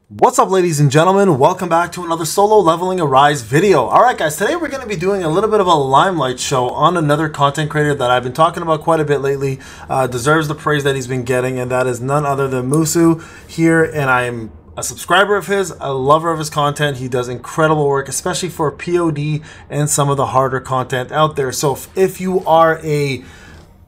What's up, ladies and gentlemen? Welcome back to another solo leveling Arise video. Alright guys, today we're going to be doing a little bit of a limelight show on another content creator that I've been talking about quite a bit lately. Deserves the praise that he's been getting, and that is none other than Mousu here, and I'm a subscriber of his, a lover of his content. He does incredible work, especially for POD and some of the harder content out there. So if you are a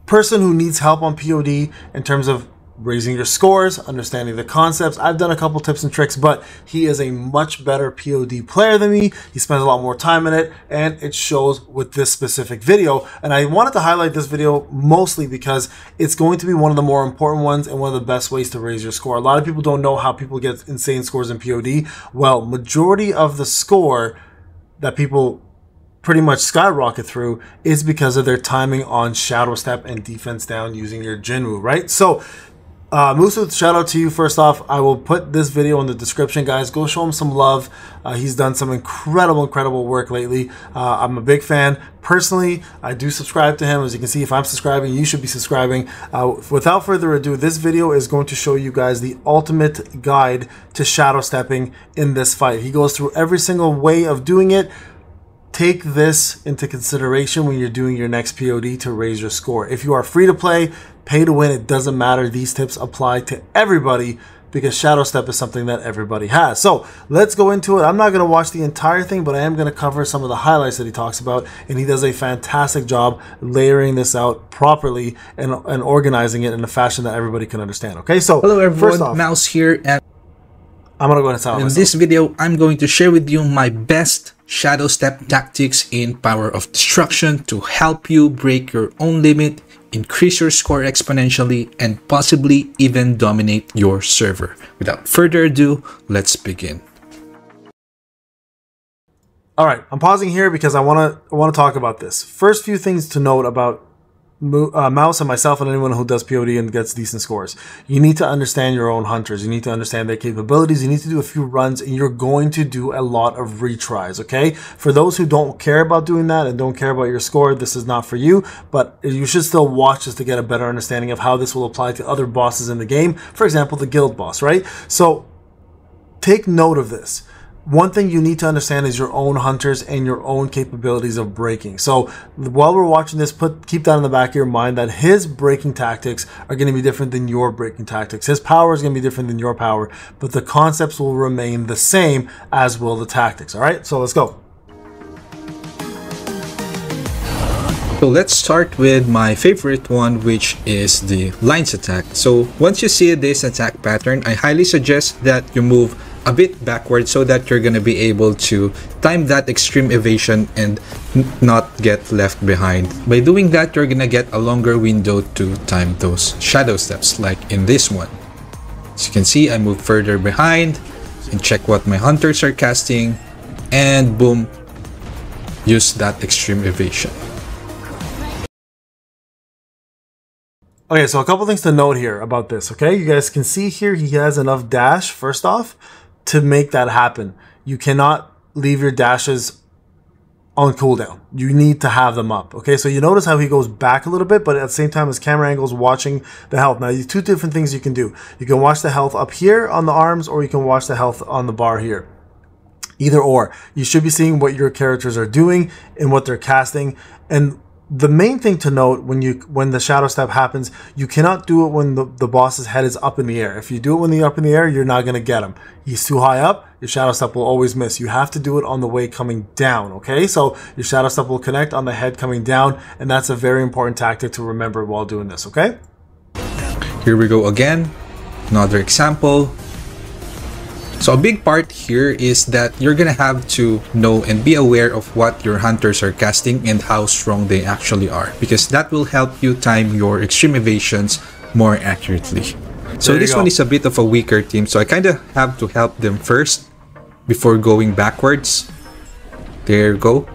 person who needs help on POD in terms of raising your scores, understanding the concepts, I've done a couple tips and tricks, but he is a much better POD player than me. He spends a lot more time in it, and it shows with this specific video. And I wanted to highlight this video mostly because it's going to be one of the more important ones and one of the best ways to raise your score. A lot of people don't know how people get insane scores in POD. Well, majority of the score that people pretty much skyrocket through is because of their timing on shadow step and defense down using your Jinwoo, right? So Mousu, shout out to you. First off, I will put this video in the description, guys. Go show him some love. He's done some incredible work lately. I'm a big fan. Personally, I do subscribe to him. As you can see, if I'm subscribing, you should be subscribing. Without further ado, this video is going to show you guys the ultimate guide to shadow stepping in this fight. He goes through every single way of doing it. Take this into consideration when you're doing your next POD to raise your score. If you are free to play, pay to win, it doesn't matter. These tips apply to everybody because shadow step is something that everybody has. So let's go into it. I'm not going to watch the entire thing, but I am going to cover some of the highlights that he talks about, and he does a fantastic job layering this out properly and organizing it in a fashion that everybody can understand. Okay, so hello everyone, first off, Mouse here, and I'm going to go ahead and sound in this video I'm going to share with you my best shadow step tactics in Power of Destruction to help you break your own limit, increase your score exponentially, and possibly even dominate your server. Without further ado, let's begin. All right, I'm pausing here because I want to talk about this. First few things to note about Mouse and myself and anyone who does POD and gets decent scores. You need to understand your own hunters. You need to understand their capabilities. You need to do a few runs, and you're going to do a lot of retries, okay? For those who don't care about doing that and don't care about your score, this is not for you, but you should still watch this to get a better understanding of how this will apply to other bosses in the game. For example, the guild boss, right? So take note of this. One thing you need to understand is your own hunters and your own capabilities of breaking. So while we're watching this, keep that in the back of your mind that his breaking tactics are going to be different than your breaking tactics. His power is going to be different than your power, but the concepts will remain the same, as will the tactics. All right, so let's go. So let's start with my favorite one, which is the lines attack. So once you see this attack pattern, I highly suggest that you move a bit backward so that you're going to be able to time that extreme evasion and not get left behind. By doing that, you're going to get a longer window to time those shadow steps, like in this one. As you can see, I move further behind and check what my hunters are casting, and boom, use that extreme evasion. Okay, so a couple things to note here about this, okay? You guys can see here he has enough dash, first off, to make that happen. You cannot leave your dashes on cooldown. You need to have them up, okay? So you notice how he goes back a little bit, but at the same time his camera angle is watching the health. Now, there's two different things you can do. You can watch the health up here on the arms, or you can watch the health on the bar here. Either or. You should be seeing what your characters are doing and what they're casting. And the main thing to note when the shadow step happens, you cannot do it when the boss's head is up in the air. If you do it when they're up in the air, you're not going to get him. He's too high up, your shadow step will always miss. You have to do it on the way coming down, okay? So your shadow step will connect on the head coming down, and that's a very important tactic to remember while doing this, okay? Here we go again, another example. So a big part here is that you're gonna have to know and be aware of what your hunters are casting and how strong they actually are, because that will help you time your extreme evasions more accurately. So this one is a bit of a weaker team, so I kind of have to help them first before going backwards. There you go.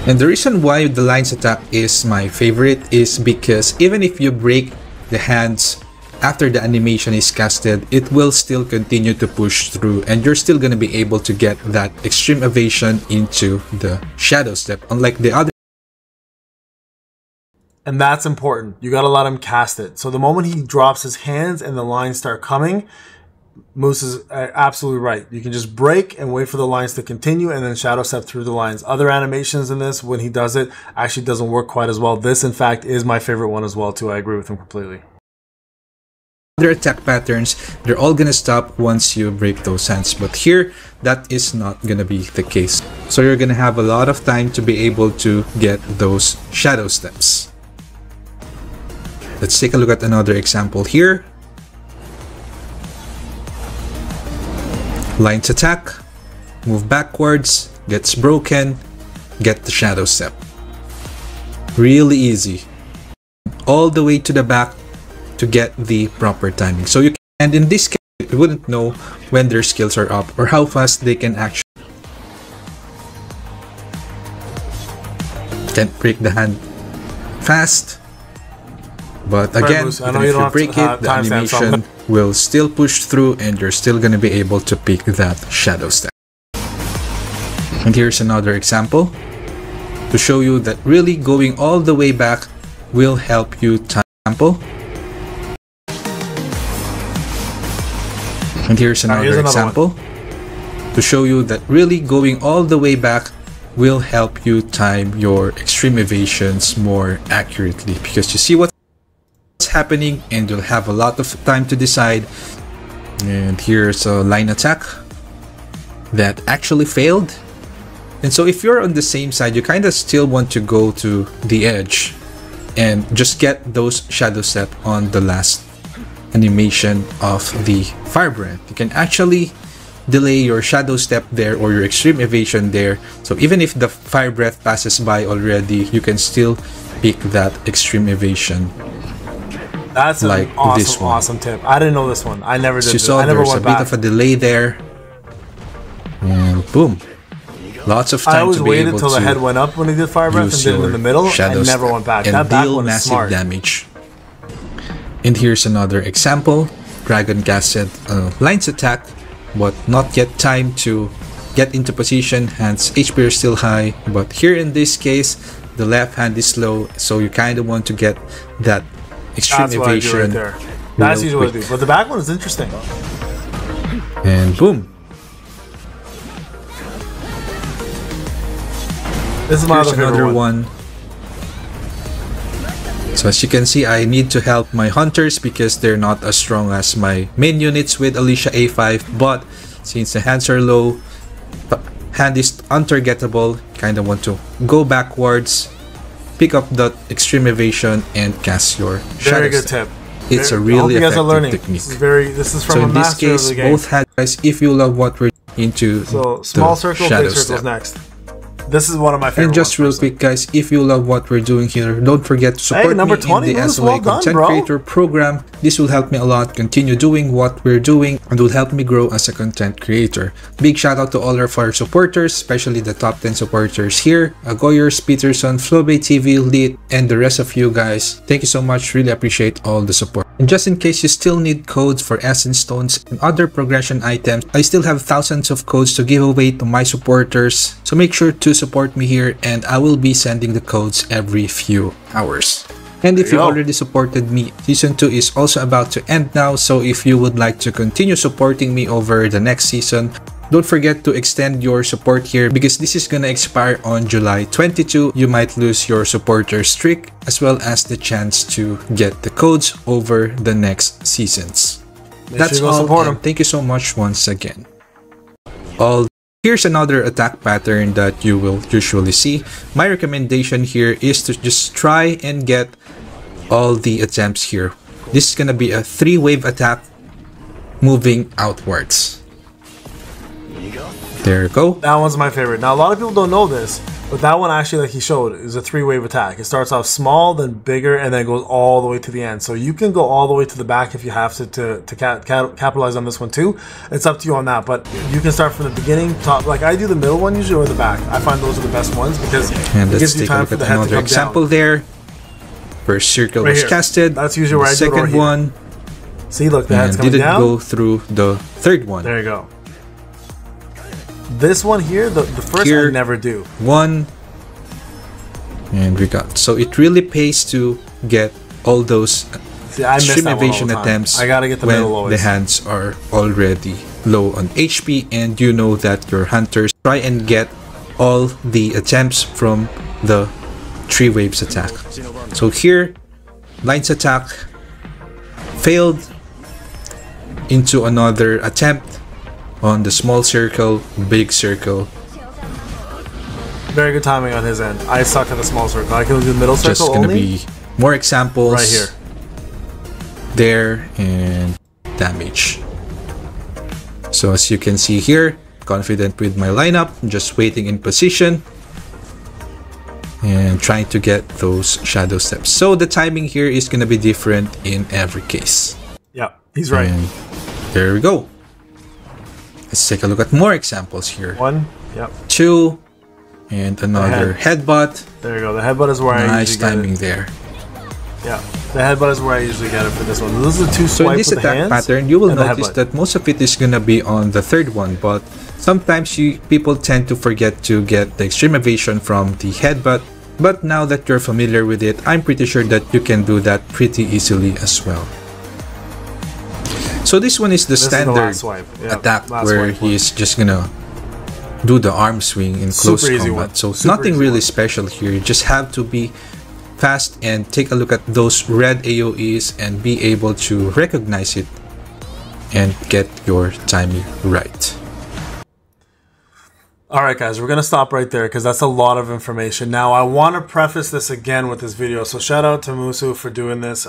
And the reason why the lines attack is my favorite is because even if you break the hands after the animation is casted, it will still continue to push through, and you're still going to be able to get that extreme evasion into the shadow step, unlike the other. And that's important. You got to let him cast it. So the moment he drops his hands and the lines start coming, Moose is absolutely right. You can just break and wait for the lines to continue and then shadow step through the lines. Other animations in this, when he does it, actually doesn't work quite as well. This, in fact, is my favorite one as well, too. I agree with him completely. Other attack patterns, they're all gonna stop once you break those hands, but here that is not gonna be the case. So you're gonna have a lot of time to be able to get those shadow steps. Let's take a look at another example here. Lines attack, move backwards, gets broken, get the shadow step. Really easy. All the way to the back to get the proper timing. So you can, and in this case, you wouldn't know when their skills are up or how fast they can actually. Can't break the hand fast, but again, even if you break it, the animation will still push through and you're still going to be able to pick that shadow step. And here's another example to show you that really going all the way back will help you time. And here's another example to show you that really going all the way back will help you time your extreme evasions more accurately, because you see what's happening and you'll have a lot of time to decide. And here's a line attack that actually failed. And so if you're on the same side, you kind of still want to go to the edge and just get those shadow step on the last animation of the fire breath. You can actually delay your shadow step there or your extreme evasion there. So even if the fire breath passes by already, you can still pick that extreme evasion. That's like an awesome, awesome tip. I didn't know this one. I never did. So you saw there's a bit of a delay there, and boom. Lots of time. I always to be waited able till the head went up when he did fire breath and did it in the middle. I never went back. That back one is smart. Damage. And here's another example. Dragon casted lines attack, but not yet time to get into position. Hands HP are still high, but here in this case, the left hand is slow, so you kind of want to get that extreme evasion. Right there. That's usually what I do. But the back one is interesting. And boom. This is my other one. So as you can see, I need to help my hunters because they're not as strong as my main units with Alicia A5, but since the hands are low, hand is untargetable, kind of want to go backwards, pick up that extreme evasion and cast your shadow. Very good tip. It's a really effective technique. This is from so in this case, both hands, guys, if you love what we're into, so small circle, big circles next. This is one of my favorite And just real quick, guys, if you love what we're doing here, don't forget to support me in the SLA Content Creator Program. This will help me a lot continue doing what we're doing and will help me grow as a content creator. Big shout out to all of our supporters, especially the top 10 supporters here, Agoyers, Peterson, Flowbay TV, Lit, and the rest of you guys. Thank you so much. Really appreciate all the support. And just in case you still need codes for Essence Stones and other progression items, I still have thousands of codes to give away to my supporters. So make sure to support me here and I will be sending the codes every few hours. And if you already supported me, Season 2 is also about to end now, so if you would like to continue supporting me over the next season, don't forget to extend your support here because this is gonna expire on July 22. You might lose your supporter streak as well as the chance to get the codes over the next seasons. That's all, and thank you so much once again. Here's another attack pattern that you will usually see. My recommendation here is to just try and get all the attempts here. This is gonna be a 3-wave attack moving outwards. There you go. That one's my favorite. Now, a lot of people don't know this, but that one actually, like he showed, is a 3-wave attack. It starts off small, then bigger, and then goes all the way to the end. So you can go all the way to the back if you have to capitalize on this one too. It's up to you on that, but you can start from the beginning, top. Like I do the middle one usually, or the back. I find those are the best ones because it gives you time for the head to come example down. There. First circle was casted. That's usually where I do it. Second one. See, look, the head's coming down. Didn't go through the third one. There you go. This one here, the first here, I never do. One. And we got. So it really pays to get all those See, I miss stream that one all evasion the time. attempts I gotta get the when middle always. the hands are already low on HP and you know that your hunters try and get all the attempts from the 3 waves attack. So here, lines attack failed into another attempt on the small circle, big circle. Very good timing on his end. I suck at the small circle. I can do the middle circle Just gonna only. be more examples Right here. there and damage. So as you can see here, confident with my lineup, just waiting in position and trying to get those shadow steps. So the timing here is gonna be different in every case. Yeah, he's right. And there we go. Let's take a look at more examples here. 1, yep. 2, and another headbutt. There you go. The headbutt is where I Nice usually timing get it. there. Yeah, the headbutt is where I usually get it for this one. This is a 2 So swipe in this with the attack hands pattern, you will and the notice headbutt. that most of it is gonna be on the third one, but sometimes people tend to forget to get the extreme evasion from the headbutt. But now that you're familiar with it, I'm pretty sure that you can do that pretty easily as well. So this one is the standard last swipe. Yeah, attack last where swipe. he's just gonna do the arm swing in close Super easy combat. one. So Super nothing easy really one. special here. You just have to be fast and take a look at those red AoEs and be able to recognize it and get your timing right. Alright guys, we're going to stop right there because that's a lot of information. Now I want to preface this again with this video. So shout out to Mousu for doing this.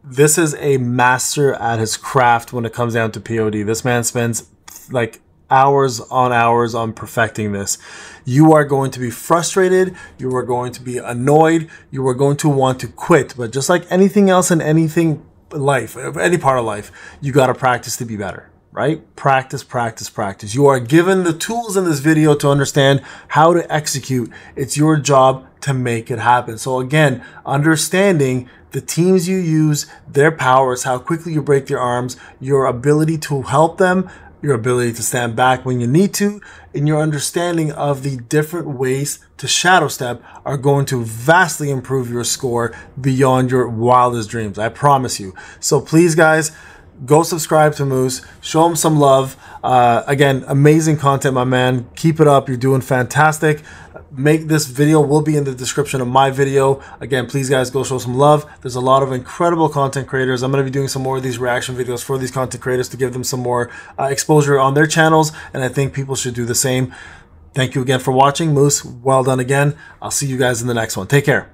This is a master at his craft when it comes down to POD. This man spends like hours on perfecting this. You are going to be frustrated. You are going to be annoyed. You are going to want to quit. But just like anything else in anything life, any part of life, you got to practice to be better. Right? Practice, practice, practice. You are given the tools in this video to understand how to execute. It's your job to make it happen. So again, understanding the teams you use, their powers, how quickly you break their arms, your ability to help them, your ability to stand back when you need to, and your understanding of the different ways to shadow step are going to vastly improve your score beyond your wildest dreams. I promise you. So please guys, go subscribe to Moose, show him some love. Again, amazing content, my man. Keep it up. You're doing fantastic. This video will be in the description of my video. Again, please guys, go show some love. There's a lot of incredible content creators. I'm going to be doing some more of these reaction videos for these content creators to give them some more exposure on their channels. And I think people should do the same. Thank you again for watching. Moose, well done again. I'll see you guys in the next one. Take care.